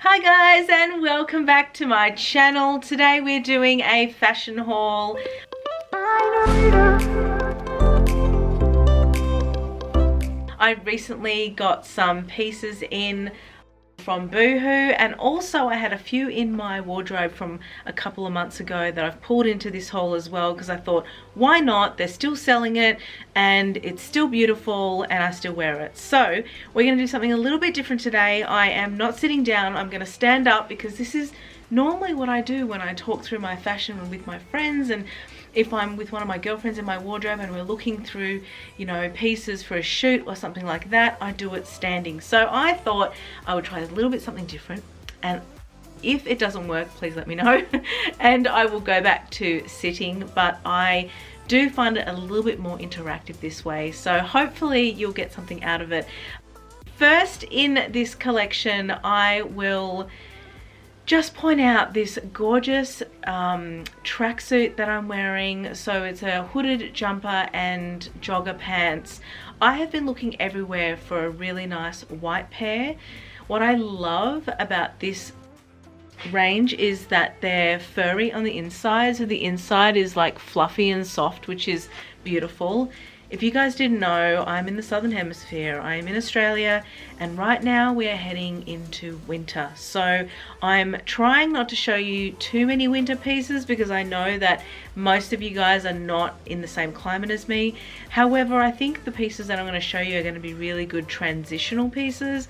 Hi guys, and welcome back to my channel. Today we're doing a fashion haul. I recently got some pieces in from BOOHOO, and also I had a few in my wardrobe from a couple of months ago that I've pulled into this haul as well, because I thought, why not? They're still selling it and it's still beautiful and I still wear it. So we're going to do something a little bit different today. I am not sitting down, I'm going to stand up, because this is normally what I do when I talk through my fashion with my friends, and if I'm with one of my girlfriends in my wardrobe and we're looking through, you know, pieces for a shoot or something like that, I do it standing. So I thought I would try a little bit something different, and if it doesn't work, please let me know and I will go back to sitting, but I do find it a little bit more interactive this way, so hopefully you'll get something out of it. First in this collection, I will just point out this gorgeous tracksuit that I'm wearing. So it's a hooded jumper and jogger pants. I have been looking everywhere for a really nice white pair. What I love about this range is that they're furry on the inside, so the inside is like fluffy and soft, which is beautiful. If you guys didn't know, I'm in the Southern Hemisphere. I am in Australia, and right now we are heading into winter. So I'm trying not to show you too many winter pieces, because I know that most of you guys are not in the same climate as me. However, I think the pieces that I'm going to show you are going to be really good transitional pieces.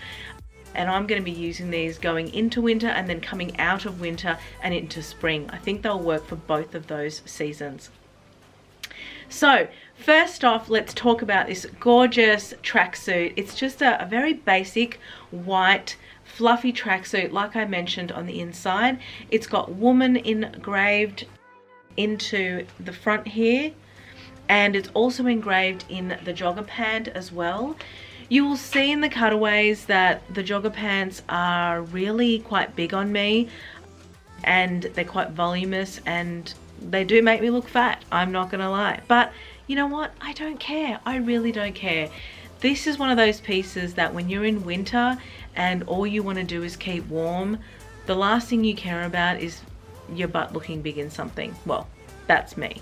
And I'm going to be using these going into winter and then coming out of winter and into spring. I think they'll work for both of those seasons. So first off, let's talk about this gorgeous tracksuit. It's just a very basic white fluffy tracksuit, like I mentioned on the inside. It's got woman engraved into the front here, and it's also engraved in the jogger pant as well. You will see in the cutaways that the jogger pants are really quite big on me, and they're quite voluminous, and they do make me look fat, I'm not gonna lie. But you know what? I don't care. I really don't care. This is one of those pieces that when you're in winter and all you want to do is keep warm, the last thing you care about is your butt looking big in something. Well, that's me.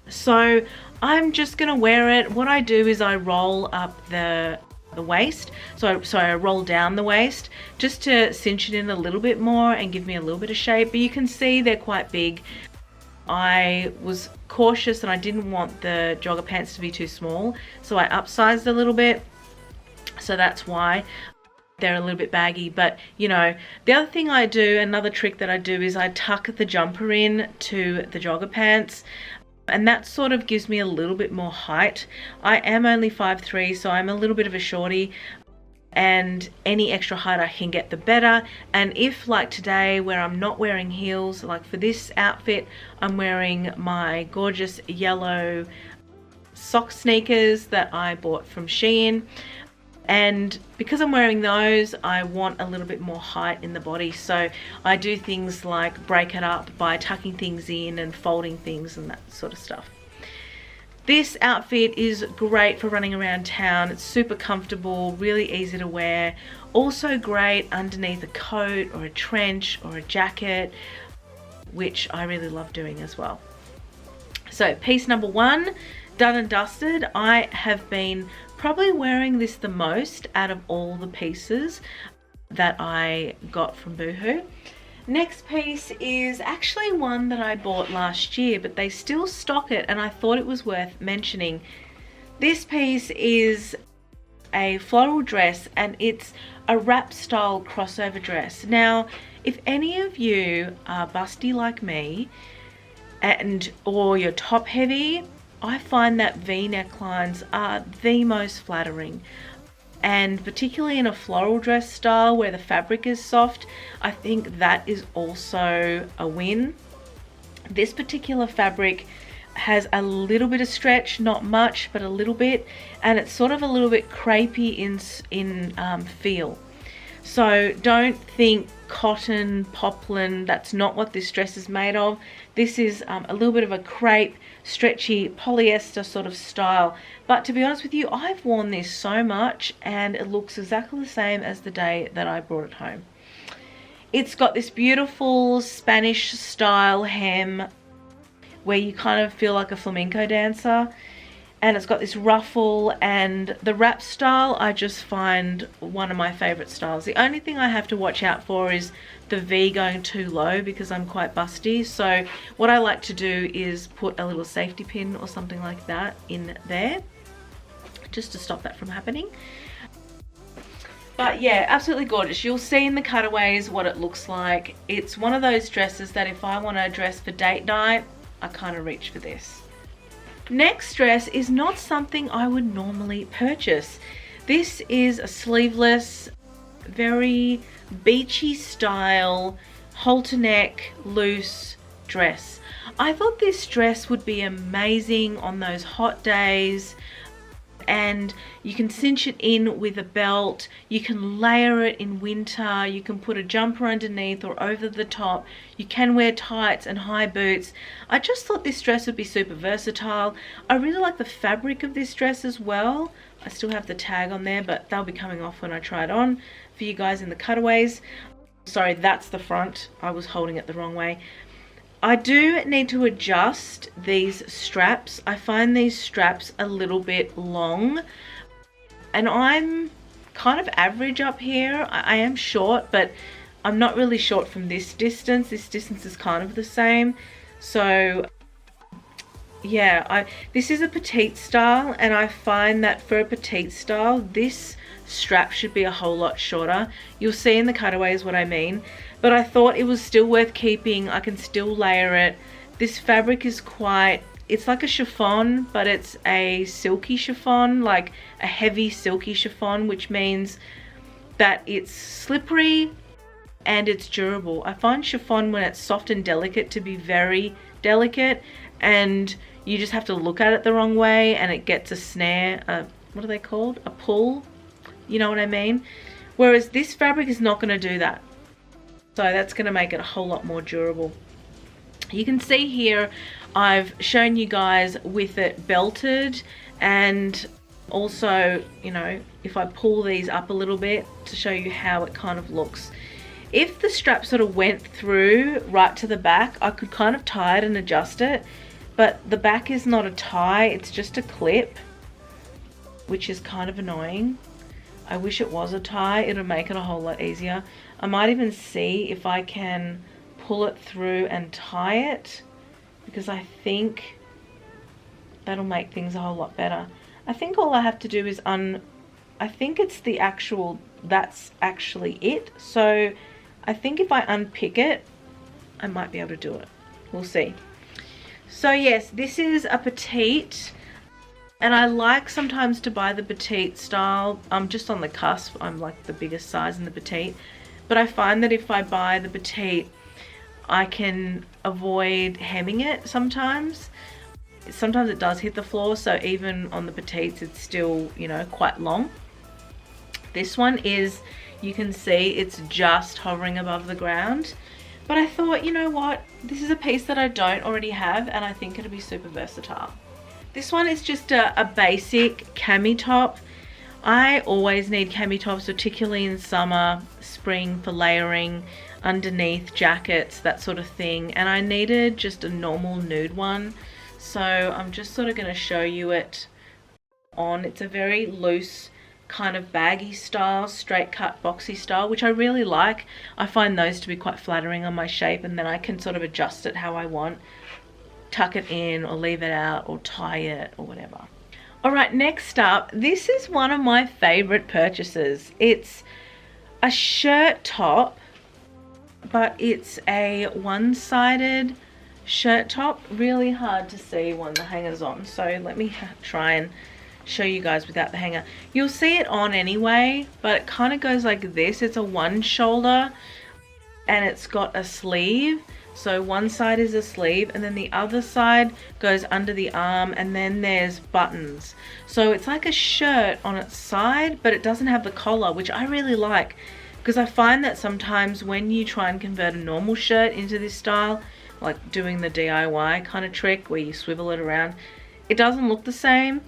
So I'm just gonna wear it. What I do is I roll up the waist, so I roll down the waist just to cinch it in a little bit more and give me a little bit of shape. But you can see they're quite big. I was cautious and I didn't want the jogger pants to be too small, so I upsized a little bit, so that's why they're a little bit baggy. But you know, the other thing I do, another trick that I do, is I tuck the jumper in to the jogger pants, and that sort of gives me a little bit more height. I am only 5'3", so I'm a little bit of a shorty, and any extra height I can get, the better. And if, like today, where I'm not wearing heels, like for this outfit, I'm wearing my gorgeous yellow sock sneakers that I bought from Shein, and because I'm wearing those, I want a little bit more height in the body, so I do things like break it up by tucking things in and folding things and that sort of stuff. This outfit is great for running around town. It's super comfortable, really easy to wear. Also great underneath a coat or a trench or a jacket, which I really love doing as well. So piece number one, done and dusted. I have been probably wearing this the most out of all the pieces that I got from BOOHOO. Next piece is actually one that I bought last year, but they still stock it, and I thought it was worth mentioning. This piece is a floral dress, and it's a wrap style crossover dress. Now, if any of you are busty like me, or you're top heavy, I find that V necklines are the most flattering. And particularly in a floral dress style where the fabric is soft, I think that is also a win. This particular fabric has a little bit of stretch, not much, but a little bit, and it's sort of a little bit crepey in feel. So don't think cotton, poplin, that's not what this dress is made of. This is a little bit of a crepe, stretchy polyester sort of style. But to be honest with you, I've worn this so much and it looks exactly the same as the day that I brought it home. It's got this beautiful Spanish style hem where you kind of feel like a flamenco dancer, and it's got this ruffle, and the wrap style I just find one of my favorite styles. The only thing I have to watch out for is the V going too low because I'm quite busty. So what I like to do is put a little safety pin or something like that in there just to stop that from happening. But yeah, absolutely gorgeous. You'll see in the cutaways what it looks like. It's one of those dresses that if I want to dress for date night, I kind of reach for this. Next dress is not something I would normally purchase. This is a sleeveless, very beachy style, halter neck, loose dress. I thought this dress would be amazing on those hot days, and you can cinch it in with a belt, you can layer it in winter, you can put a jumper underneath or over the top, you can wear tights and high boots. I just thought this dress would be super versatile. I really like the fabric of this dress as well. I still have the tag on there, but they'll be coming off when I try it on for you guys in the cutaways. Sorry, that's the front. I was holding it the wrong way. I do need to adjust these straps. I find these straps a little bit long, and I'm kind of average up here. I am short, but I'm not really short from this distance. This distance is kind of the same. So yeah, this is a petite style, and I find that for a petite style, this strap should be a whole lot shorter. You'll see in the cutaways what I mean. But I thought it was still worth keeping. I can still layer it. This fabric is quite, it's like a chiffon, but it's a silky chiffon, like a heavy silky chiffon, which means that it's slippery and it's durable. I find chiffon, when it's soft and delicate, to be very delicate, and you just have to look at it the wrong way and it gets a snare, what are they called? A pull, you know what I mean? Whereas this fabric is not going to do that. So that's going to make it a whole lot more durable. You can see here I've shown you guys with it belted, and also, you know, if I pull these up a little bit to show you how it kind of looks. If the strap sort of went through right to the back, I could kind of tie it and adjust it, but the back is not a tie, it's just a clip, which is kind of annoying. I wish it was a tie, it'll make it a whole lot easier. I might even see if I can pull it through and tie it, because I think that'll make things a whole lot better. I think all I have to do is I think it's the actual, that's actually it. So I think if I unpick it, I might be able to do it. We'll see. So yes, this is a petite. And I like sometimes to buy the petite style. I'm just on the cusp. I'm like the biggest size in the petite. But I find that if I buy the petite, I can avoid hemming it sometimes. Sometimes it does hit the floor, so even on the petites, it's still, you know, quite long. This one is, you can see it's just hovering above the ground. But I thought, you know what? This is a piece that I don't already have, and I think it'll be super versatile. This one is just a basic cami top. I always need cami tops, particularly in summer, spring, for layering underneath jackets, that sort of thing. And I needed just a normal nude one. So I'm just sort of going to show you it on. It's a very loose kind of baggy style, straight cut boxy style, which I really like. I find those to be quite flattering on my shape, and then I can sort of adjust it how I want. Tuck it in or leave it out or tie it or whatever. Alright, next up, this is one of my favorite purchases. It's a shirt top, but it's a one-sided shirt top. Really hard to see when the hanger's on, so let me try and show you guys without the hanger. You'll see it on anyway, but it kind of goes like this. It's a one shoulder and it's got a sleeve. So one side is a sleeve and then the other side goes under the arm, and then there's buttons. So it's like a shirt on its side, but it doesn't have the collar, which I really like, because I find that sometimes when you try and convert a normal shirt into this style, like doing the DIY kind of trick where you swivel it around, it doesn't look the same.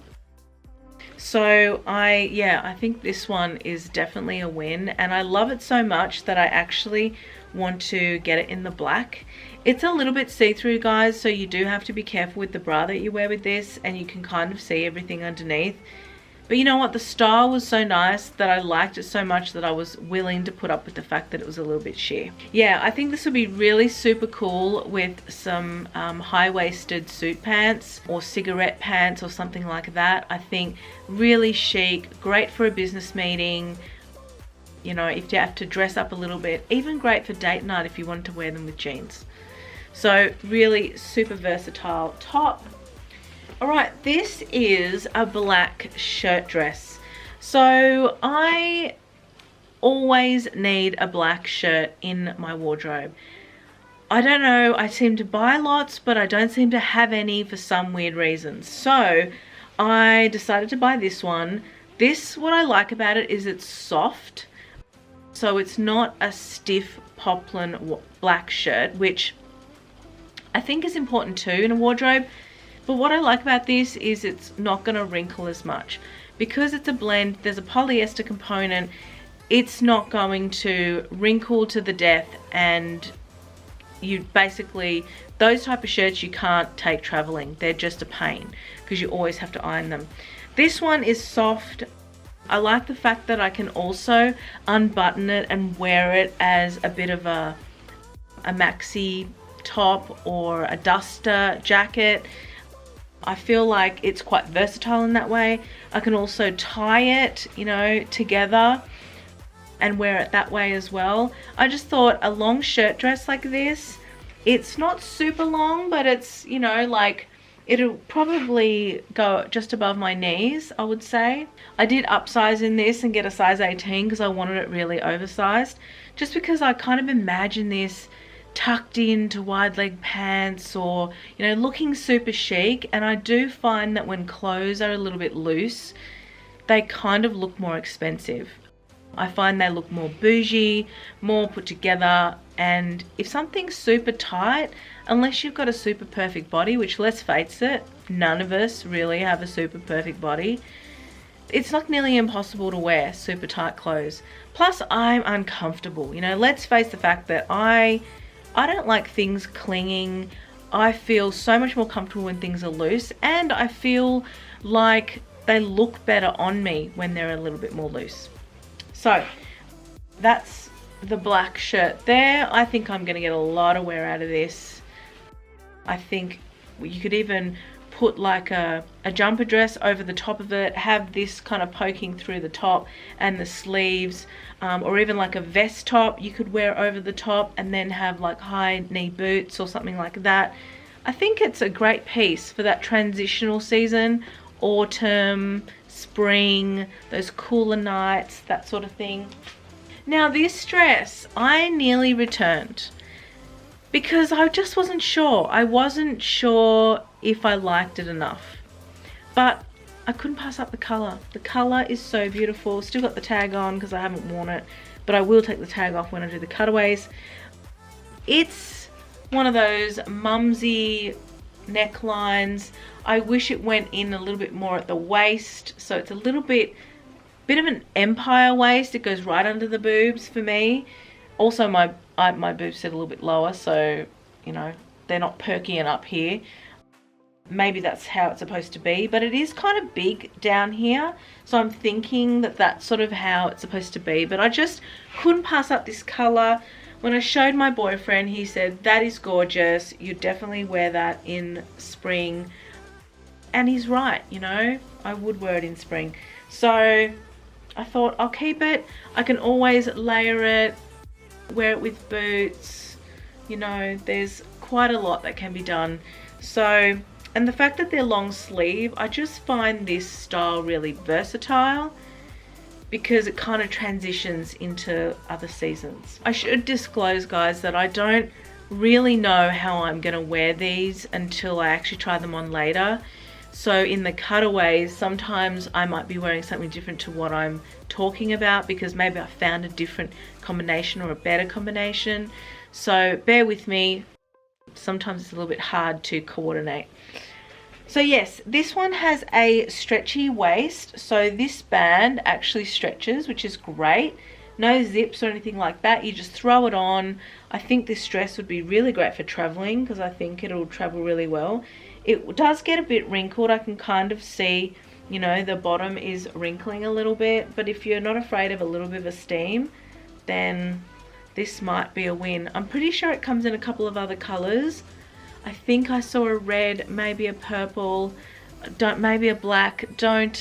So I think this one is definitely a win, and I love it so much that I actually want to get it in the black. It's a little bit see-through, guys, so you do have to be careful with the bra that you wear with this, and you can kind of see everything underneath. But you know what, the style was so nice that I liked it so much that I was willing to put up with the fact that it was a little bit sheer. Yeah, I think this would be really super cool with some high-waisted suit pants or cigarette pants or something like that. I think really chic, great for a business meeting. You know, if you have to dress up a little bit, even great for date night if you wanted to wear them with jeans. So really super versatile top. Alright, this is a black shirt dress. So I always need a black shirt in my wardrobe. I don't know, I seem to buy lots, but I don't seem to have any for some weird reason. So I decided to buy this one. This, what I like about it is it's soft. So it's not a stiff poplin black shirt, which I think is important too in a wardrobe. But what I like about this is it's not going to wrinkle as much. Because it's a blend, there's a polyester component, it's not going to wrinkle to the death, and you basically, those type of shirts you can't take traveling. They're just a pain because you always have to iron them. This one is soft. I like the fact that I can also unbutton it and wear it as a bit of a maxi top or a duster jacket. I feel like it's quite versatile in that way. I can also tie it, you know, together and wear it that way as well. I just thought a long shirt dress like this, it's not super long, but it's, you know, like it'll probably go just above my knees, I would say. I did upsize in this and get a size 18 because I wanted it really oversized, just because I kind of imagine this tucked into wide leg pants, or you know, looking super chic. And I do find that when clothes are a little bit loose, they kind of look more expensive. I find they look more bougie, more put together. And if something's super tight, unless you've got a super perfect body, which let's face it, none of us really have a super perfect body, it's not nearly impossible to wear super tight clothes. Plus I'm uncomfortable, you know, let's face the fact that I don't like things clinging. I feel so much more comfortable when things are loose, and I feel like they look better on me when they're a little bit more loose. So that's the black shirt there. I think I'm going to get a lot of wear out of this. I think you could even put like a jumper dress over the top of it, have this kind of poking through the top and the sleeves, or even like a vest top you could wear over the top and then have like high knee boots or something like that. I think it's a great piece for that transitional season, autumn, spring, those cooler nights, that sort of thing. Now this dress I nearly returned because I just wasn't sure. I wasn't sure if I liked it enough, but I couldn't pass up the colour. The colour is so beautiful. Still got the tag on because I haven't worn it, but I will take the tag off when I do the cutaways. It's one of those mumsy necklines. I wish it went in a little bit more at the waist, so it's a little bit of an empire waist. It goes right under the boobs for me. Also my boobs sit a little bit lower, so you know, they're not perky up here. Maybe that's how it's supposed to be, but it is kind of big down here, so I'm thinking that that's sort of how it's supposed to be. But I just couldn't pass up this color. When I showed my boyfriend, he said, that is gorgeous, you definitely wear that in spring. And he's right, you know, I would wear it in spring. So I thought I'll keep it. I can always layer it, wear it with boots, you know, there's quite a lot that can be done. So, and the fact that they're long sleeve, I just find this style really versatile because it kind of transitions into other seasons. I should disclose, guys, that I don't really know how I'm gonna wear these until I actually try them on later. So in the cutaways, sometimes I might be wearing something different to what I'm talking about because maybe I found a different combination or a better combination. So bear with me. Sometimes it's a little bit hard to coordinate. So yes, this one has a stretchy waist, so this band actually stretches, which is great. No zips or anything like that, you just throw it on. I think this dress would be really great for traveling because I think it'll travel really well. It does get a bit wrinkled, I can kind of see, you know, the bottom is wrinkling a little bit, but if you're not afraid of a little bit of a steam, then this might be a win. I'm pretty sure it comes in a couple of other colors. I think I saw a red, maybe a purple, maybe a black. Don't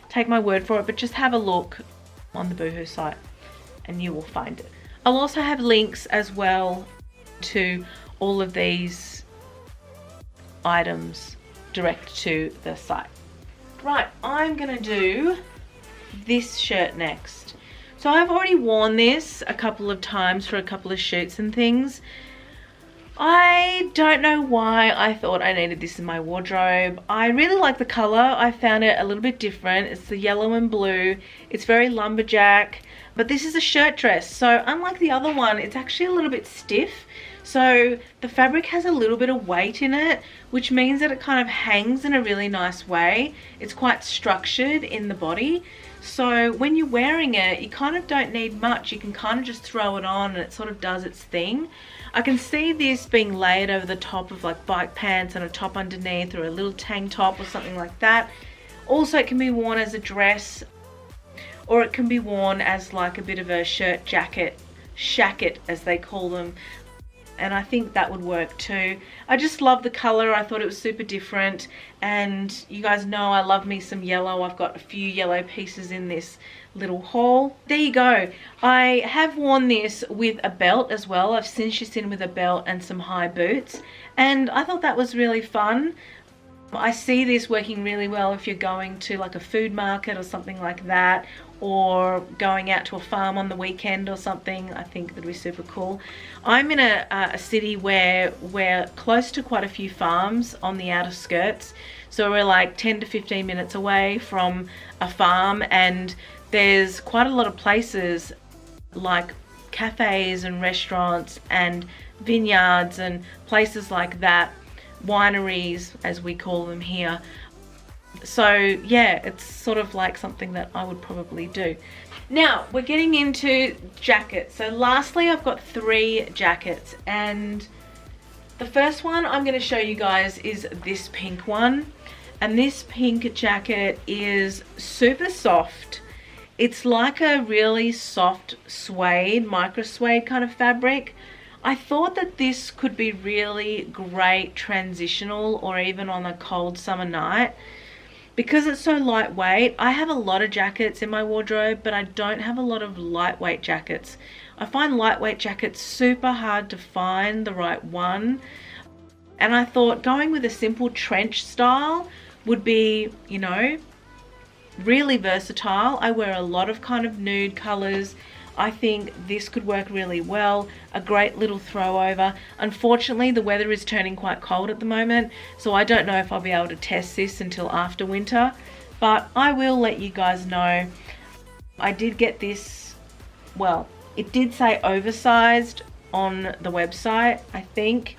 take my word for it, but just have a look on the Boohoo site and you will find it. I'll also have links as well to all of these items direct to the site. Right, I'm gonna do this shirt next. So I've already worn this a couple of times for a couple of shoots and things. I don't know why I thought I needed this in my wardrobe. I really like the color. I found it a little bit different. It's the yellow and blue. It's very lumberjack, but this is a shirt dress. So unlike the other one, it's actually a little bit stiff. So the fabric has a little bit of weight in it, which means that it kind of hangs in a really nice way. It's quite structured in the body. So when you're wearing it, you kind of don't need much. You can kind of just throw it on and it sort of does its thing. I can see this being layered over the top of like bike pants and a top underneath, or a little tank top or something like that. Also, it can be worn as a dress, or it can be worn as like a bit of a shirt jacket, shacket as they call them. And I think that would work too. I just love the color. I thought it was super different, and you guys know I love me some yellow. I've got a few yellow pieces in this little haul. There you go. I have worn this with a belt as well. I've cinched this in with a belt and some high boots, and I thought that was really fun. I see this working really well if you're going to like a food market or something like that, or going out to a farm on the weekend or something. I think that'd be super cool. I'm in a city where we're close to quite a few farms on the outer skirts, so we're like 10 to 15 minutes away from a farm, and there's quite a lot of places like cafes and restaurants and vineyards and places like that, wineries as we call them here. So yeah, it's sort of like something that I would probably do. Now we're getting into jackets. So lastly, I've got 3 jackets, and the first one I'm going to show you guys is this pink one. And this pink jacket is super soft. It's like a really soft suede, micro suede kind of fabric. I thought that this could be really great transitional, or even on a cold summer night. Because it's so lightweight, I have a lot of jackets in my wardrobe, but I don't have a lot of lightweight jackets. I find lightweight jackets super hard to find the right one. And I thought going with a simple trench style would be, you know, really versatile. I wear a lot of kind of nude colors. I think this could work really well. A great little throw over. Unfortunately, the weather is turning quite cold at the moment, so I don't know if I'll be able to test this until after winter, but I will let you guys know. I did get this, well, it did say oversized on the website, I think.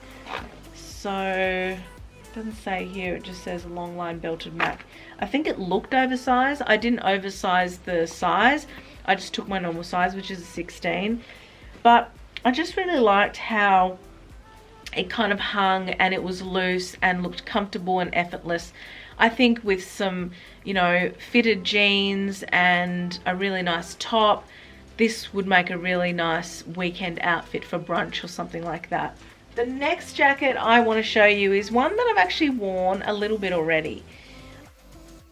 So, it doesn't say here, it just says long line belted Mac. I think it looked oversized. I didn't oversize the size. I just took my normal size, which is a 16. But I just really liked how it kind of hung and it was loose and looked comfortable and effortless. I think with some, you know, fitted jeans and a really nice top, this would make a really nice weekend outfit for brunch or something like that. The next jacket I want to show you is one that I've actually worn a little bit already,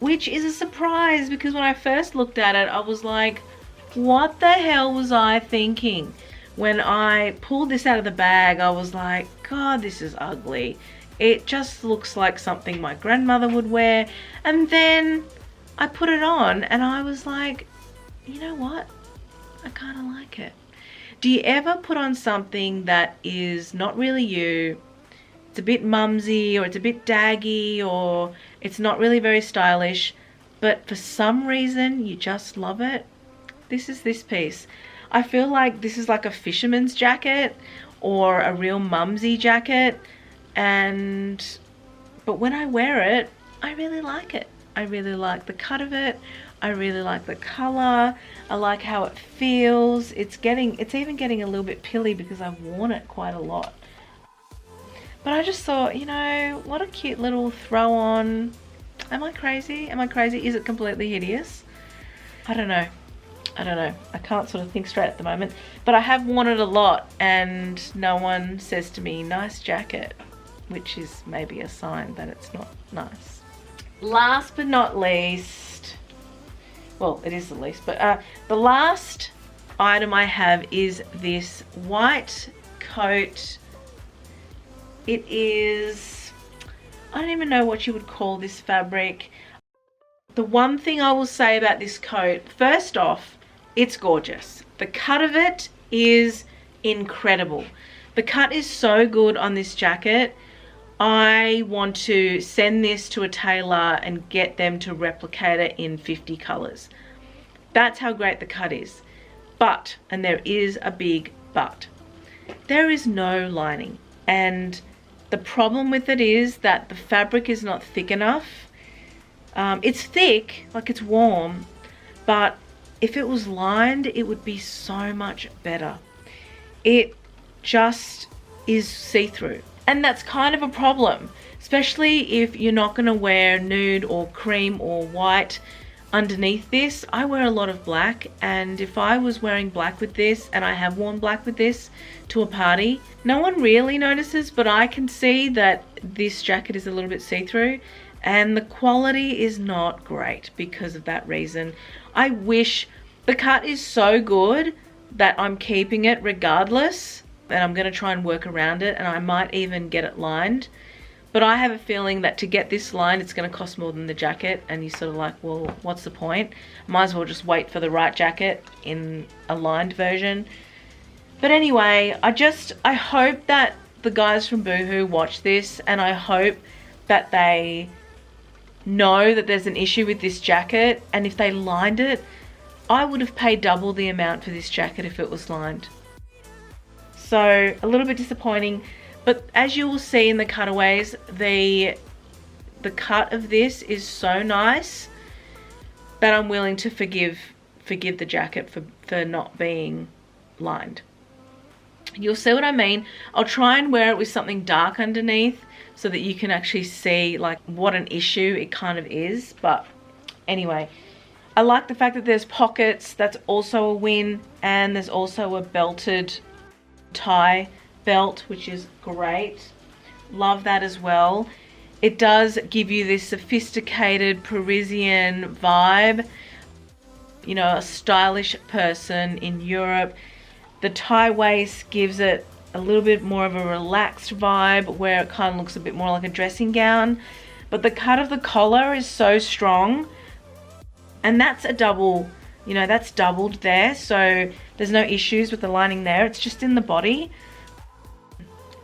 which is a surprise, because when I first looked at it, I was like, what the hell was I thinking? When I pulled this out of the bag, I was like, God, this is ugly. It just looks like something my grandmother would wear. And then I put it on and I was like, you know what? I kind of like it. Do you ever put on something that is not really you? It's a bit mumsy, or it's a bit daggy, or it's not really very stylish, but for some reason you just love it? This is this piece. I feel like this is like a fisherman's jacket or a real mumsy jacket, But when I wear it, I really like it. I really like the cut of it. I really like the color. I like how it feels. It's even getting a little bit pilly because I've worn it quite a lot. But I just thought, you know, what a cute little throw on. Am I crazy? Am I crazy? Is it completely hideous? I don't know. I don't know. I can't sort of think straight at the moment. But I have worn it a lot and no one says to me, nice jacket, which is maybe a sign that it's not nice. Last but not least, well, it is the least, but the last item I have is this white coat. It is, I don't even know what you would call this fabric. The one thing I will say about this coat, first off, it's gorgeous. The cut of it is incredible. The cut is so good on this jacket. I want to send this to a tailor and get them to replicate it in 50 colors. That's how great the cut is. But, and there is a big but, there is no lining. And the problem with it is that the fabric is not thick enough. It's thick, like it's warm, but if it was lined, it would be so much better. It just is see-through. And that's kind of a problem, especially if you're not gonna wear nude or cream or white underneath this. I wear a lot of black, and if I was wearing black with this, and I have worn black with this to a party, no one really notices, but I can see that this jacket is a little bit see-through, and the quality is not great because of that reason. I wish, the cut is so good that I'm keeping it regardless, and I'm gonna try and work around it, and I might even get it lined. But I have a feeling that to get this lined, it's going to cost more than the jacket, and you're sort of like, well, what's the point? Might as well just wait for the right jacket in a lined version. But anyway, I hope that the guys from BOOHOO watch this, and I hope that they know that there's an issue with this jacket, and if they lined it, I would have paid double the amount for this jacket if it was lined. So, a little bit disappointing. But as you will see in the cutaways, the cut of this is so nice that I'm willing to forgive the jacket for not being lined. You'll see what I mean. I'll try and wear it with something dark underneath so that you can actually see like what an issue it kind of is. But anyway, I like the fact that there's pockets. That's also a win. And there's also a belted tie belt, which is great. Love that as well. It does give you this sophisticated Parisian vibe, you know, a stylish person in Europe. The tie waist gives it a little bit more of a relaxed vibe where it kind of looks a bit more like a dressing gown, but the cut of the collar is so strong, and that's a double, you know, that's doubled there, so there's no issues with the lining there. It's just in the body.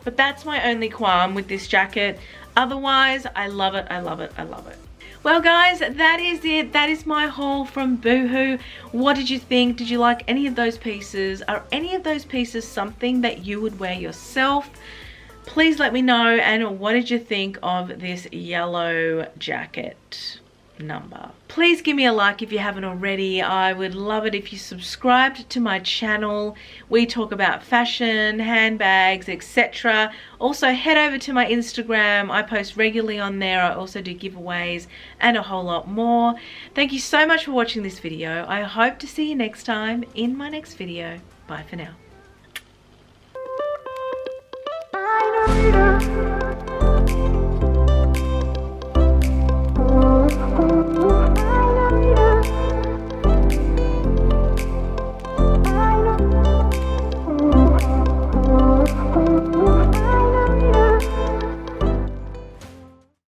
But that's my only qualm with this jacket. Otherwise, I love it, I love it, I love it. Well guys, that is it. That is my haul from BOOHOO. What did you think? Did you like any of those pieces? Are any of those pieces something that you would wear yourself? Please let me know. And what did you think of this yellow jacket number? Please give me a like if you haven't already. I would love it if you subscribed to my channel. We talk about fashion, handbags, etc. Also head over to my Instagram. I post regularly on there. I also do giveaways and a whole lot more. Thank you so much for watching this video. I hope to see you next time in my next video. Bye for now.